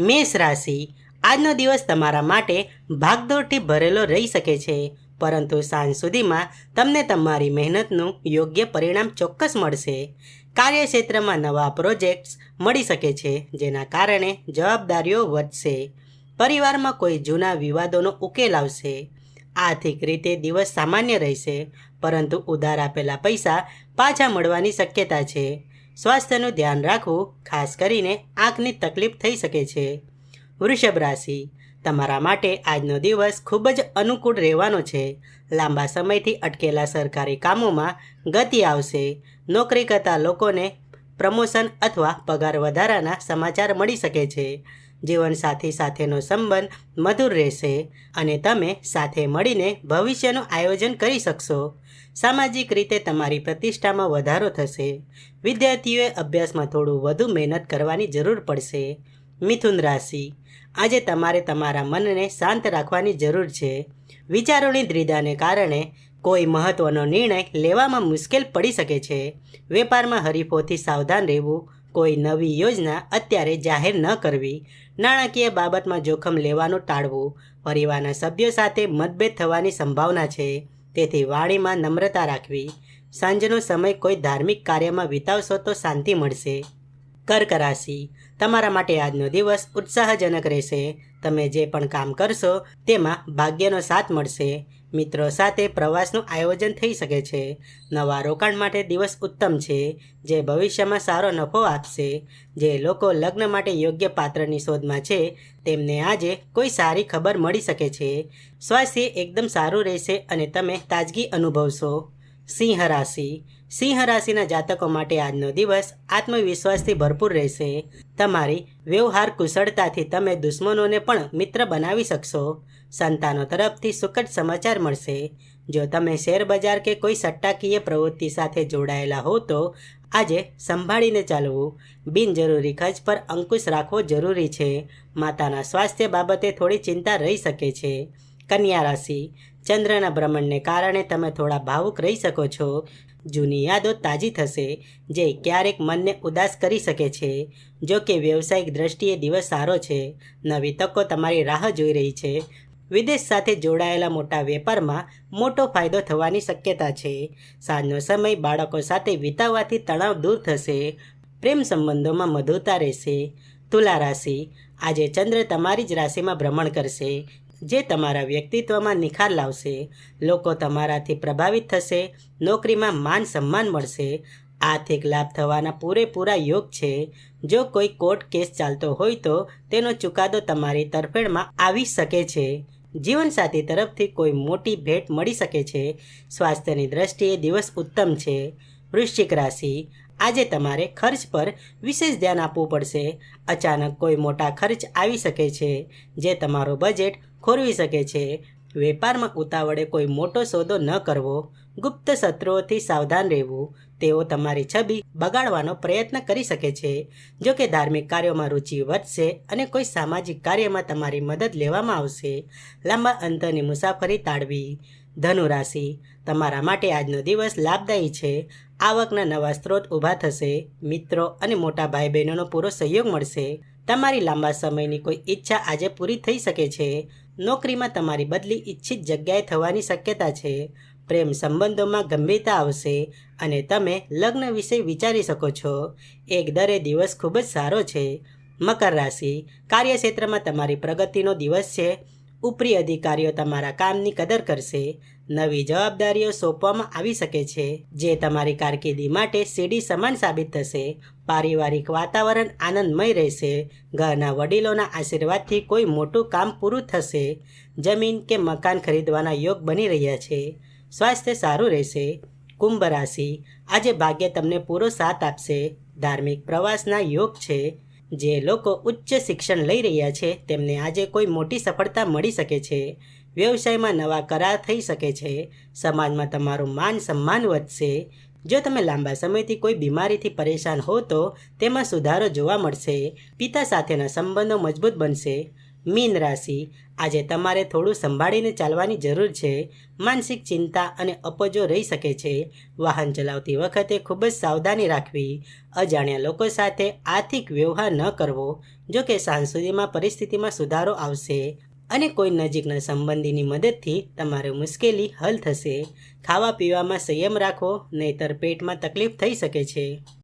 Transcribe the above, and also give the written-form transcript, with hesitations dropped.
મેષ રાશિ, આજનો દિવસ તમારા માટે ભાગદોડથી ભરેલો રહી શકે છે, પરંતુ સાંજ સુધીમાં તમને તમારી મહેનતનું યોગ્ય પરિણામ ચોક્કસ મળશે. કાર્યક્ષેત્રમાં નવા પ્રોજેક્ટ્સ મળી શકે છે, જેના કારણે જવાબદારીઓ વધશે. પરિવારમાં કોઈ જૂના વિવાદોનો ઉકેલ આવશે. આર્થિક રીતે દિવસ સામાન્ય રહેશે, પરંતુ ઉધાર આપેલા પૈસા પાછા મળવાની શક્યતા છે. સ્વાસ્થ્યનું ધ્યાન રાખવું, ખાસ કરીને આંખની તકલીફ થઈ શકે છે. વૃષભ રાશિ, તમારા માટે આજનો દિવસ ખૂબ જ અનુકૂળ રહેવાનો છે. લાંબા સમયથી અટકેલા સરકારી કામોમાં ગતિ આવશે. નોકરી કરતા લોકોને પ્રમોશન અથવા પગાર વધારાના સમાચાર મળી શકે છે. જીવનસાથી સાથેનો સંબંધ મધુર રહેશે અને તમે સાથે મળીને ભવિષ્યનું આયોજન કરી શકશો. સામાજિક રીતે તમારી પ્રતિષ્ઠામાં વધારો થશે. વિદ્યાર્થીઓએ અભ્યાસમાં થોડું વધુ મહેનત કરવાની જરૂર પડશે. મિથુન રાશિ, આજે તમારે તમારા મનને શાંત રાખવાની જરૂર છે. વિચારોની દ્વિધાને કારણે કોઈ મહત્ત્વનો નિર્ણય લેવામાં મુશ્કેલ પડી શકે છે. વેપારમાં હરીફોથી સાવધાન રહેવું. કોઈ નવી યોજના અત્યારે જાહેર ન કરવી. નાણાકીય બાબતમાં જોખમ લેવાનું ટાળવું. પરિવારના સભ્યો સાથે મતભેદ થવાની સંભાવના છે, તેથી વાણીમાં નમ્રતા રાખવી. સાંજનો સમય કોઈ ધાર્મિક કાર્યમાં વિતાવશો તો શાંતિ મળશે. કર્ક રાશિ, તમારા માટે આજનો દિવસ ઉત્સાહજનક રહેશે. તમે જે પણ કામ કરશો તેમાં ભાગ્યનો સાથ મળશે. મિત્રો સાથે પ્રવાસનું આયોજન થઈ શકે છે. નવા રોકાણ માટે દિવસ ઉત્તમ છે, જે ભવિષ્યમાં સારો નફો આપશે. જે લોકો લગ્ન માટે યોગ્ય પાત્રની શોધમાં છે, તેમને આજે કોઈ સારી ખબર મળી શકે છે. સ્વાસ્થ્ય એકદમ સારું રહેશે અને તમે તાજગી અનુભવશો. સિંહ રાશિ, સિંહ રાશિના જાતકો માટે આજનો દિવસ આત્મવિશ્વાસથી ભરપૂર રહેશે. તમારી વ્યવહાર કુશળતાથી તમે દુશ્મનોને પણ મિત્ર બનાવી શકશો. સંતાનો તરફથી સુખદ સમાચાર મળશે. જો તમે શેરબજાર કે કોઈ સટ્ટાકીય પ્રવૃત્તિ સાથે જોડાયેલા હો તો આજે સંભાળીને ચાલવું. બિનજરૂરી ખર્ચ પર અંકુશ રાખવો જરૂરી છે. માતાના સ્વાસ્થ્ય બાબતે થોડી ચિંતા રહી શકે છે. કન્યા રાશિ, ચંદ્રના ભ્રમણને કારણે તમે થોડા ભાવુક રહી શકો છો. જૂની યાદો તાજી થશે, જે ક્યારેક મનને ઉદાસ કરી શકે છે. જો કે વ્યવસાયિક દ્રષ્ટિએ દિવસ સારો છે. નવી તકો તમારી રાહ જોઈ રહી છે. વિદેશ સાથે જોડાયેલા મોટા વેપારમાં મોટો ફાયદો થવાની શક્યતા છે. સાંજનો સમય બાળકો સાથે વિતાવવાથી તણાવ દૂર થશે. પ્રેમ સંબંધોમાં મધુરતા રહેશે. તુલા રાશિ, આજે ચંદ્ર તમારી જ રાશિમાં ભ્રમણ કરશે, જે તમારા વ્યક્તિત્વમાં નિખાર લાવશે. લોકો તમારાથી પ્રભાવિત થશે. નોકરીમાં માન સન્માન મળશે. આર્થિક લાભ થવાના પૂરેપૂરા યોગ છે. જો કોઈ કોર્ટ કેસ ચાલતો હોય તો તેનો ચુકાદો તમારી તરફેણમાં આવી શકે છે. જીવનસાથી તરફથી કોઈ મોટી ભેટ મળી શકે છે. સ્વાસ્થ્યની દ્રષ્ટિએ દિવસ ઉત્તમ છે. વૃશ્ચિક રાશિ, આજે તમારે ખર્ચ પર વિશેષ ધ્યાન આપવું પડશે. અચાનક કોઈ મોટા ખર્ચ આવી શકે છે, જે તમારો બજેટ ખોરવી શકે છે. વેપારમાં ઉતાવળે કોઈ મોટો સોદો ન કરવો. ગુપ્ત શત્રુઓથી સાવધાન રહેવું. તેઓ તમારી છબી બગાડવાનો પ્રયત્ન કરી શકે છે. જો કે ધાર્મિક કાર્યોમાં રુચિ વધશે અને કોઈ સામાજિક કાર્યમાં તમારી મદદ લેવામાં આવશે. લાંબા અંતરની મુસાફરી ટાળવી. ધનુ રાશિ, તમારા માટે આજનો દિવસ લાભદાયી છે. આવકના નવા સ્ત્રોત ઊભા થશે. મિત્રો અને મોટા ભાઈ બહેનોનો પૂરો સહયોગ મળશે. તમારી લાંબા સમયની કોઈ ઈચ્છા આજે પૂરી થઈ શકે છે. નોકરીમાં તમારી બદલી ઈચ્છિત જગ્યાએ થવાની શક્યતા છે. પ્રેમ સંબંધોમાં ગંભીરતા આવશે અને તમે લગ્ન વિશે વિચારી શકો છો. એકંદરે દિવસ ખૂબ જ સારો છે. મકર રાશિ, કાર્યક્ષેત્રમાં તમારી પ્રગતિનો દિવસ છે. ઉપરી અધિકારીઓ તમારા કામની કદર કરશે. નવી જવાબદારીઓ સોંપવામાં આવી શકે છે, જે તમારી કારકિર્દી માટે સીડી સમાન સાબિત થશે. પારિવારિક વાતાવરણ આનંદમય રહેશે. ઘરના વડીલોના આશીર્વાદથી કોઈ મોટું કામ પૂરું થશે. જમીન કે મકાન ખરીદવાના યોગ બની રહ્યા છે. સ્વાસ્થ્ય સારું રહેશે. કુંભ રાશિ, આજે ભાગ્ય તમને પૂરો સાથ આપશે. ધાર્મિક પ્રવાસના યોગ છે. જે લોકો ઉચ્ચ શિક્ષણ લઈ રહ્યા છે તેમને આજે કોઈ મોટી સફળતા મળી શકે છે. વ્યવસાયમાં નવા કરાર થઈ શકે છે. સમાજમાં તમારું માન સન્માન વધશે. જો તમે લાંબા સમયથી કોઈ બીમારીથી પરેશાન હો તો તેમાં સુધારો જોવા મળશે. પિતા સાથેના સંબંધો મજબૂત બનશે. મીન રાશિ, આજે તમારે થોડું સંભાળીને ચાલવાની જરૂર છે. માનસિક ચિંતા અને અપજો રહી શકે છે. વાહન ચલાવતી વખતે ખૂબ જ સાવધાની રાખવી. અજાણ્યા લોકો સાથે આર્થિક વ્યવહાર ન કરવો. જો કે સાંજ સુધીમાં પરિસ્થિતિમાં સુધારો આવશે અને કોઈ નજીકના સંબંધીની મદદથી તમારી મુશ્કેલી હલ થશે. ખાવા પીવામાં સંયમ રાખો, નહીંતર પેટમાં તકલીફ થઈ શકે છે.